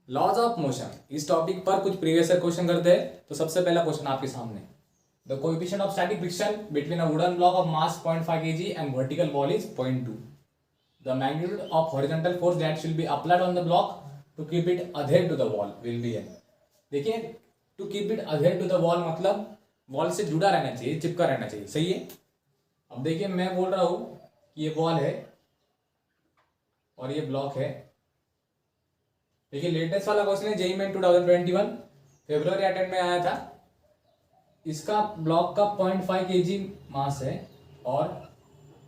Laws of motion, इस topic पर कुछ प्रीवियस क्वेश्चन करते हैं। तो सबसे पहला क्वेश्चन आपके सामने, the coefficient of static friction between a wooden block of mass 0.5 kg and vertical wall is 0.2. The magnitude of horizontal force that will be applied on the block to keep it adhere to the wall will be n. देखिए, to keep it adhere to the wall मतलब wall से जुड़ा रहना चाहिए, चिपका रहना चाहिए, सही है। अब देखिए, मैं बोल रहा हूं कि ये वॉल है और ये ब्लॉक है। देखिए, लेटेस्ट वाला क्वेश्चन है जेईई मेन 2021 फेब्रुवरी अटेंड में आया था। इसका ब्लॉक का 0.5 kg मास है और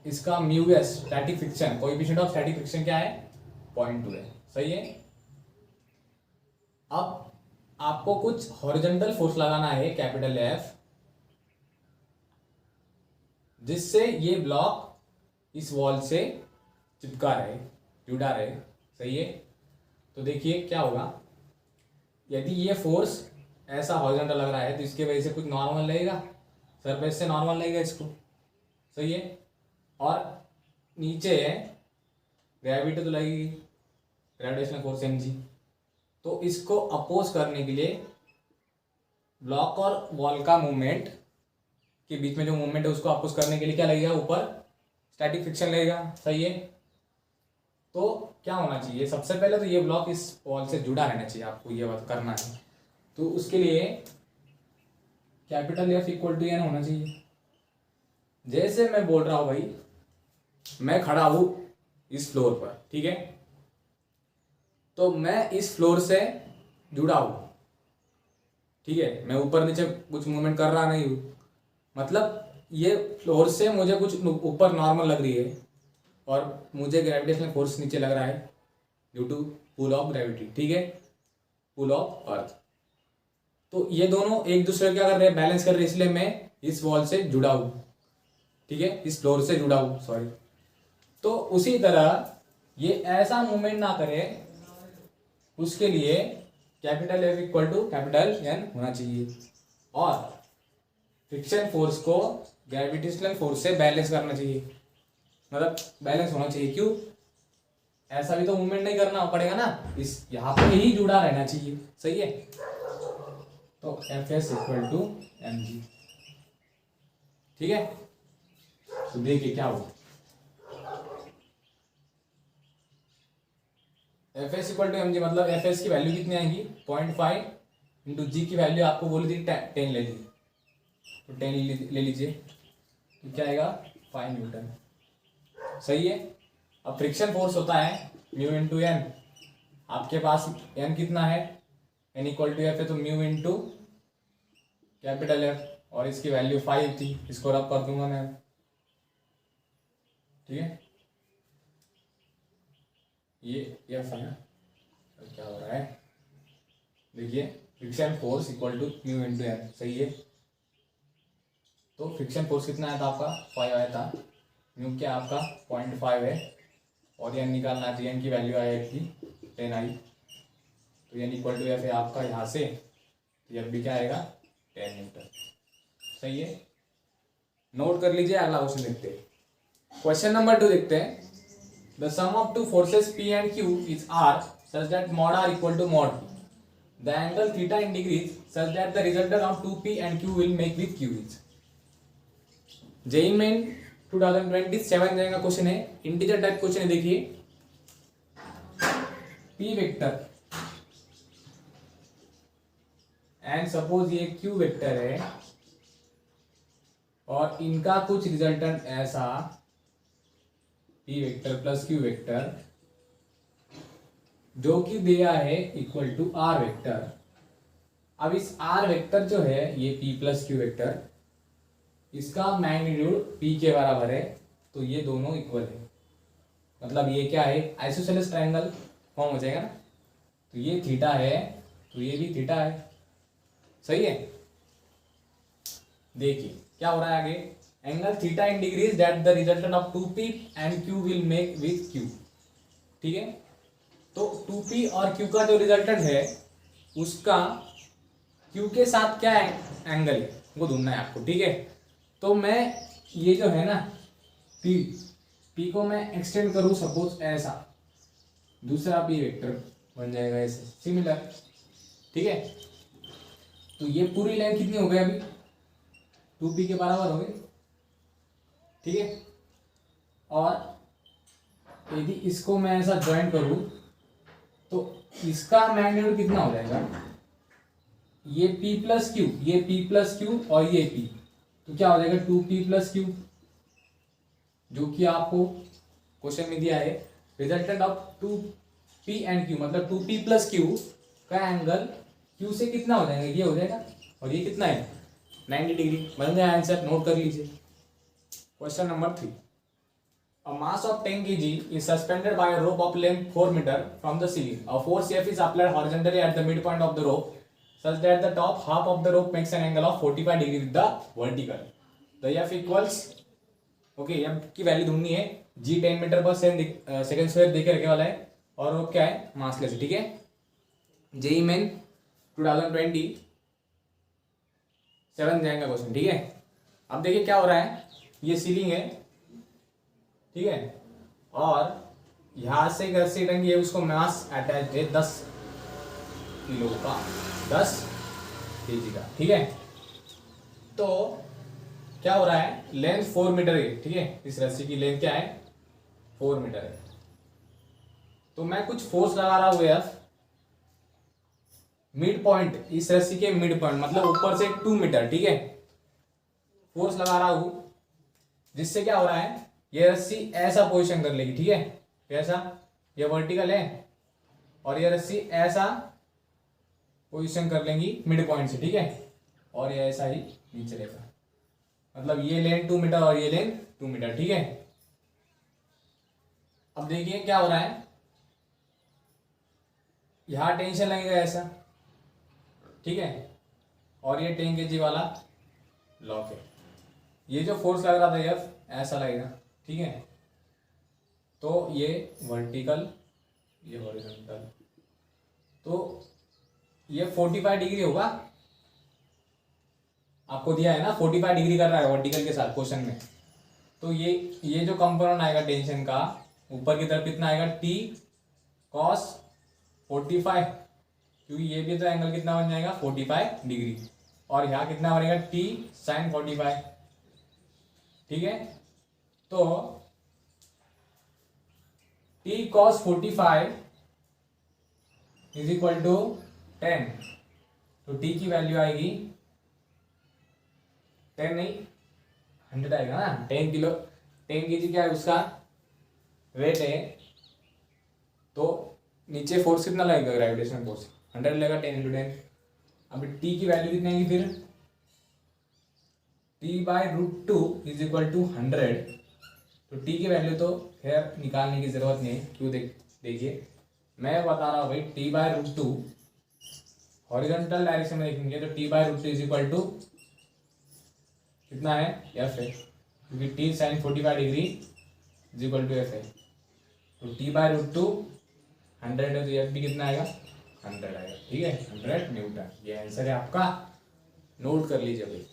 इसका mu S static friction, coefficient of static friction क्या है, 0.2 है, सही है। अब आपको कुछ हॉरिजॉन्टल फोर्स लगाना है कैपिटल एफ, जिससे ये ब्लॉक इस वॉल से चिपका रहे, जुड़ा रहे, सही है। तो देखिए क्या होगा, यदि ये फोर्स ऐसा हॉरिजॉन्टल लग रहा है तो इसके वजह से कुछ नॉर्मल लगेगा, सरफेस से नॉर्मल लगेगा इसको, सही है। और नीचे है ग्रेविटी तो लगेगी, ग्रेविटेशनल फोर्स mg। तो इसको अपोज करने के लिए ब्लॉक और वॉल का मूवमेंट के बीच में जो मूवमेंट है उसको अपोज करने के लिए क्या लगेगा, ऊपर स्टैटिक फ्रिक्शन लगेगा, सही है। तो क्या होना चाहिए, सबसे पहले तो ये ब्लॉक इस वॉल से जुड़ा रहना चाहिए, आपको ये बात करना है। तो उसके लिए capital F equal to N होना चाहिए। जैसे मैं बोल रहा हूं भाई, मैं खड़ा हूं इस फ्लोर पर, ठीक है। तो मैं इस फ्लोर से जुड़ा हूं, ठीक है। मैं ऊपर नीचे कुछ मूवमेंट कर रहा नहीं हूं, मतलब ये फ्लोर से मुझे कुछ ऊपर नॉर्मल लग रही है और मुझे ग्रेविटेशनल फोर्स नीचे लग रहा है due to pull of gravity, ठीक है, पुल ऑफ अर्थ। तो ये दोनों एक दूसरे क्या कर रहे हैं, बैलेंस कर रहे हैं, इसलिए मैं इस वॉल से जुड़ा हूं, ठीक है, इस फ्लोर से जुड़ा हूं, सॉरी। तो उसी तरह ये ऐसा मूवमेंट ना करे, उसके लिए capital F equal to capital N होना चाहिए और फ्रिक्शन फोर्स को ग्रेविटेशनल फोर्स से बैलेंस करना चाहिए, मतलब बैलेंस होना चाहिए। क्यों, ऐसा भी तो मूवमेंट नहीं करना पड़ेगा ना, इस यहाँ पे ही जुड़ा रहना चाहिए, सही है। तो F S equal to M G, ठीक है। तो देखिए क्या होगा, F S equal to M G मतलब एफ एस की वैल्यू कितनी आएगी, 0.5 इंटू जी की वैल्यू आपको बोली थी 10 ले ली, तो 10 ले लीजिए, तो क्या आएगा 5 न्यूटन, सही है। अब फ्रिक्शन फोर्स होता है म्यू इंटू एन, आपके पास एन कितना है, एन इक्वल टू एफ है, तो म्यू इंटू कैपिटल एफ, और इसकी वैल्यू 5 थी, इसको रब कर दूंगा मैं, ठीक है। ये एफ है ना, तो क्या हो रहा है, देखिए friction force equal to mu into N, सही है। तो फ्रिक्शन फोर्स कितना आया था आपका, 5 आया था, म्यू क्या आपका 0.5 है, और एन निकालना है, तो एन की वैल्यू आएगी 10 आई, तो एन इक्वल टू एफ है आपका यहाँ से, तो एफ भी क्या आएगा 10 न्यूटन, सही है। नोट कर लीजिए, अगला क्वेश्चन देखते हैं। क्वेश्चन नंबर 2 देखते हैं। The sum of two forces P and Q is R such that mod R equal to mod P. The angle theta in degrees such that the resultant of 2P and Q will make with Q is. JEE main 2027 का question है, integer type question है। देखिए P vector and suppose ये Q vector है और इनका कुछ resultant ऐसा P vector plus Q vector जो कि दिया है इक्वल टू R वेक्टर। अब इस R वेक्टर जो है ये P प्लस Q वेक्टर, इसका मैग्नीट्यूड P के बराबर है, तो ये दोनों इक्वल है, मतलब ये क्या है, आइसोसेलेस ट्रायंगल फॉर्म हो जाएगा ना। तो ये थीटा है तो ये भी थीटा है, सही है। देखिए क्या हो रहा है आगे, angle theta in degrees that the resultant of 2P and Q will make with Q, ठीक है। तो 2P और Q का जो रिजल्टेंट है उसका Q के साथ क्या है एंगल है, वो ढूंढना है आपको, ठीक है। तो मैं ये जो है ना P को मैं एक्सटेंड करूं सपोज ऐसा, दूसरा P वेक्टर बन जाएगा ऐसे सिमिलर। ठीक है, तो ये पूरी लाइन कितनी हो गई अभी 2p के बराबर हो गई। ठीक है, और यदि इसको मैं ऐसा ज्वाइन करूं तो इसका मैग्नीट्यूड कितना हो जाएगा, ये p प्लस क्यू, ये p प्लस क्यू और ये p, तो क्या हो जाएगा 2p प्लस क्यू, जो कि आपको क्वेश्चन में दिया है। Resultant of 2p and q, मतलब 2p प्लस क्यू का एंगल q से कितना हो जाएगा, ये हो जाएगा, और ये कितना है 90 डिग्री। बन गया आंसर, नोट कर लीजिए। Question number 3, a mass of 10 kg is suspended by a rope of length 4 meter from the ceiling. A force F is applied horizontally at the midpoint of the rope such that the top half of the rope makes an angle of 45 degree with the vertical. The F equals, okay, F की value ढूंढनी है, G 10 metre पर second square देके रखे वाला है, और रोप क्या है मासलेस। ठीक है, जेई मेन 2020 7 जाएगा क्वेश्चन। ठीक है, अब देखिए क्या हो रहा है, ये सीलिंग है, ठीक है, और यहां से घर से टंगी है, उसको मास अटैच है 10 किलो का, 10 केजी का। ठीक है, तो क्या हो रहा है, लेंथ 4 मीटर है। ठीक है, इस रस्सी की लेंथ क्या है 4 मीटर है। तो मैं कुछ फोर्स लगा रहा हूं यार, मिड पॉइंट, इस रस्सी के मिड पॉइंट मतलब ऊपर से 2 मीटर। ठीक है, फोर्स लगा रहा हूं, जिससे क्या हो रहा है, ये रस्सी ऐसा पोजीशन कर लेगी। ठीक है, कैसा, ये वर्टिकल है और ये रस्सी ऐसा पोजीशन कर लेंगी मिड पॉइंट से। ठीक है, और ये ऐसा ही नीचे रहेगा, मतलब ये लेंथ 2 मीटर और ये लेंथ 2 मीटर। ठीक है, अब देखिए क्या हो रहा है, यहां टेंशन लगेगा ऐसा। ठीक है, और ये 10 kg वाला लॉक है, ये जो फोर्स लग रहा था एफ ऐसा लगेगा। ठीक है, तो ये वर्टिकल, ये हॉरिजॉन्टल, तो ये 45 डिग्री होगा, आपको दिया है ना 45 डिग्री कर रहा है वर्टिकल के साथ क्वेश्चन में। तो ये जो कंपोनेंट आएगा टेंशन का, ऊपर की तरफ कितना आएगा टी कॉस 45, क्योंकि ये भी तो एंगल कितना बन जाएगा 45 डिग्री, और यहाँ कितना बनेगा टी साइन 45। ठीक है, तो T cos 45 is equal to 10, तो टी की वैल्यू आएगी 10 नहीं 100 आएगा ना, 10 किलो 10 kg क्या है उसका वेट है, तो नीचे फोर्स कितना लगेगा ग्रेविटेशनल फोर्स 100 लगेगा 10 × 10। अब टी की वैल्यू कितनी आएगी फिर, t/√2 इज इक्वल टू 100, तो टी की वैल्यू तो खैर निकालने की जरूरत नहीं है, क्यों देखिए मैं बता रहा हूँ भाई, t/√2 हॉरिजॉन्टल डायरेक्शन में देखेंगे तो t/√2 इज इक्वल टू कितना है एफ है, क्योंकि T sine 45 degree is equal to F है, तो t/√2 100 है, तो एफ भी कितना आएगा 100 आएगा। ठीक है, 100 न्यूटन, ये आंसर है आपका, नोट कर लीजिए भाई।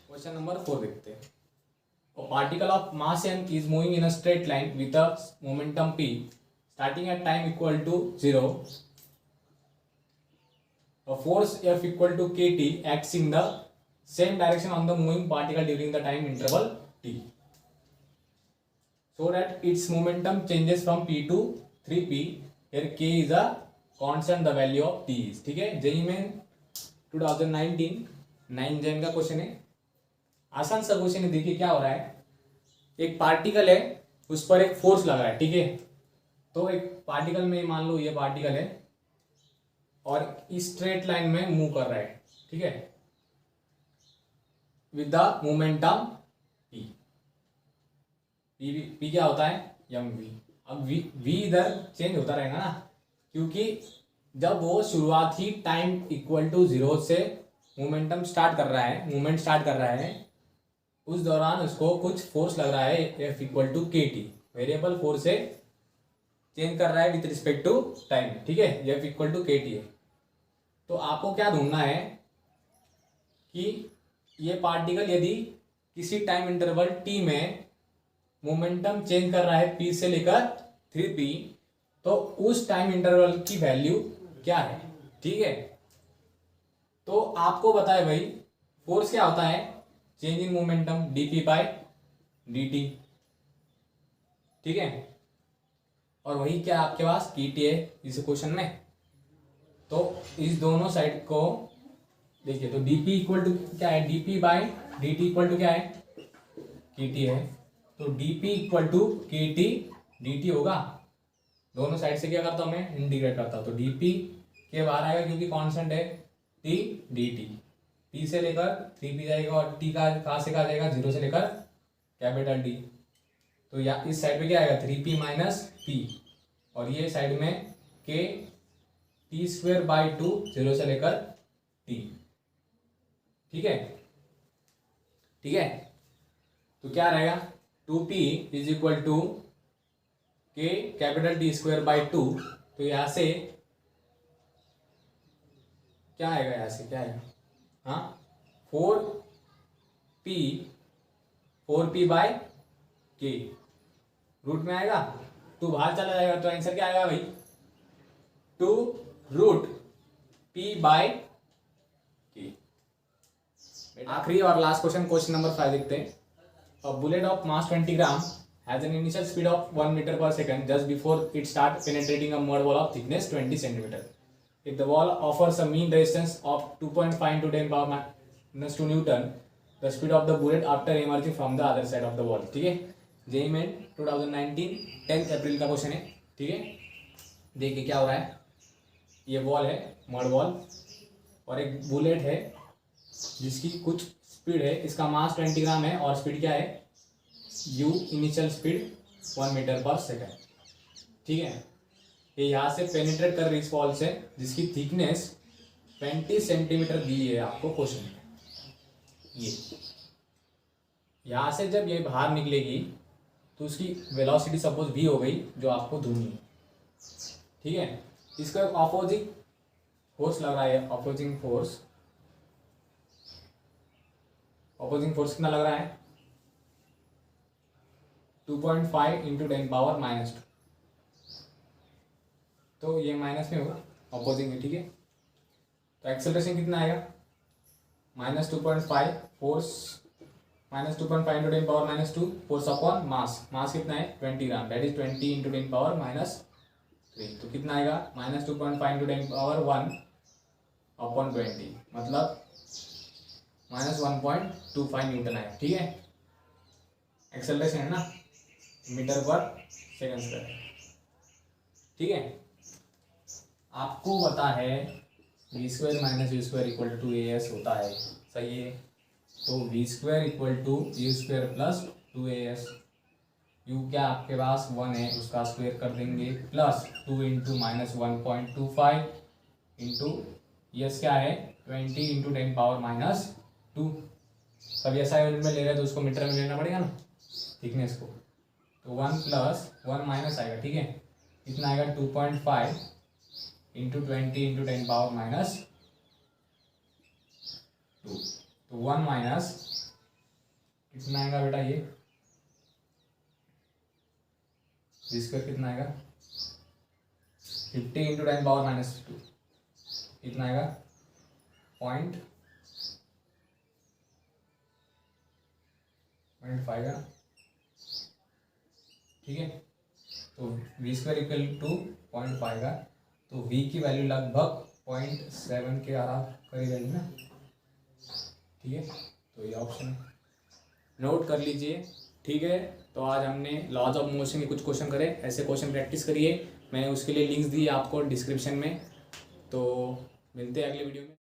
क्वेश्चन नंबर 4 देखते हैं। A particle of mass m is moving in a straight line with a momentum p starting at time equal to 0. A force F equal to kT acts in the same direction on the moving particle during the time interval t, so that its momentum changes from p to 3p. Here k is a constant, the value of t is। ठीक है, JEE में 2019 9 जैन का question है, आसान सा question है। देखिए क्या हो रहा है, एक पार्टिकल है, उस पर एक फोर्स लगा है। ठीक है, तो एक पार्टिकल में मान लो ये पार्टिकल है और इस स्ट्रेट लाइन में मूव कर रहा है। ठीक है, with the momentum p, p क्या होता है mv। अब v इधर चेंज होता रहेगा ना, क्योंकि जब वो शुरुआती टाइम इक्वल टू 0 से मोमेंटम स्टार्ट कर रहा है, मूवमेंट स्टार्ट कर रहा है, उस दौरान उसको कुछ फोर्स लग रहा है F इक्वल टू के टी, वेरिएबल फोर्स से चेंज कर रहा है विथ रिस्पेक्ट टू टाइम। ठीक है, F इक्वल टू के टी है। तो आपको क्या ढूंढना है कि ये पार्टिकल यदि किसी टाइम इंटरवल t में मोमेंटम चेंज कर रहा है p से लेकर 3p, तो उस टाइम इंटरवल की वैल्यू क्या है, ठीक है। तो आपको पता है भाई फोर्स क्या होता है, change in momentum dp by dt, ठीक है। और वही क्या आपके पास kt है इस क्वेश्चन में। तो इस दोनों साइड को देखिए, तो dp इक्वल टू क्या है, dp by dt equal to क्या है, kt है। तो dp equal to kt dt होगा। दोनों साइड से क्या करता हूँ मैं, इंटीग्रेट करता हूँ। तो dp के बाहर आएगा क्योंकि कांस्टेंट है t dt, p से लेकर 3p जाएगा और t का कहाँ से कहाँ जाएगा, 0 से लेकर कैपिटल D। तो या इस साइड पे क्या आएगा 3p माइनस p, और ये साइड में k t स्क्वेयर बाई 2 0 से लेकर t, ठीक है, ठीक है। तो क्या रहेगा 2p is equal to k capital T square by 2। तो यहाँ से क्या आएगा, यहाँ से क्या आएगा, हाँ 4p बाय k, रूट में आएगा 2 बाहर चला जाएगा। तो आंसर क्या आएगा भाई 2 रूट p बाय k। आखिरी और लास्ट क्वेश्चन, क्वेश्चन नंबर 5 देखते हैं। A bullet of mass 20 gram has an initial speed of 1 meter per second just before it start penetrating a mud wall of thickness 20 centimeter. If the wall offers a mean resistance of 2.5 into 10 power minus 2 Newton, the speed of the bullet after emerging from the other side of the wall, ठीक है। JEE main 2019 10 अप्रैल का question है, ठीक है। देखिए क्या हो रहा है, ये वॉल है मड वॉल और एक बुलेट है जिसकी कुछ स्पीड है, इसका मास 20 ग्राम है और स्पीड क्या है u इनिशियल स्पीड 1 मीटर पर सेकेंड, ठीक है। ये यहाँ से पेनिट्रेट कर रही इस वॉल से जिसकी थिकनेस 20 सेंटीमीटर दी है आपको क्वेश्चन में। ये यहाँ से जब ये बाहर निकलेगी तो उसकी वेलोसिटी सपोज v हो गई जो आपको ढूंढनी है, ठीक है। इसका ऑपोजिट फोर्स लग रहा है, ऑपोजिंग फोर्स कितना लग रहा है 2.5 इंटू 10 पावर माइनस 2। तो ये माइनस में होगा, ऑपोजिंग है, ठीक है। तो एक्सेलरेशन कितना आएगा -2.5 force, -2.5 into 10 power minus 2 force upon mass कितना है 20 gram, that is 20 into 10 power minus 3। तो कितना आएगा -2.5 इंटू 10 पावर 1 अपॉन 20, मतलब -1.25 न्यूटन आएगा, ठीक है। एक्सेलरेशन है ना मीटर पर सेकंड स्क्वायर, ठीक है। आपको पता है v square minus u square equal to as होता है, सही है। तो v square equal to u square plus 2as, u क्या आपके पास 1 है उसका स्क्वायर कर देंगे plus 2 into minus 1.25 into yes क्या है 20 इंटू 10 पावर माइनस 2। सब ऐसा यूनिट में ले रहे हैं तो उसको मीटर में लेना पड़ेगा ना थिकनेस को। तो 1 प्लस 1 माइनस आएगा, ठीक है। कितना आएगा 2.5 इंटू 20 इंटू 10 पावर माइनस 2। तो 1 माइनस कितना आएगा बेटा, ये जिसका कितना आएगा 50 इंटू 10 पावर माइनस 2, कितना आएगा 0.5 है, ठीक है। तो v स्क्वायर इक्वल टू 0.5 का, तो v की वैल्यू लगभग 0.7 के करीब है ना, ठीक है। तो ये ऑप्शन नोट कर लीजिए, ठीक है। तो आज हमने लॉज ऑफ मोशन के कुछ क्वेश्चन करे, ऐसे क्वेश्चन प्रैक्टिस करिए। मैंने उसके लिए लिंक्स दी आपको डिस्क्रिप्शन में। तो मिलते हैं अगले वीडियो में।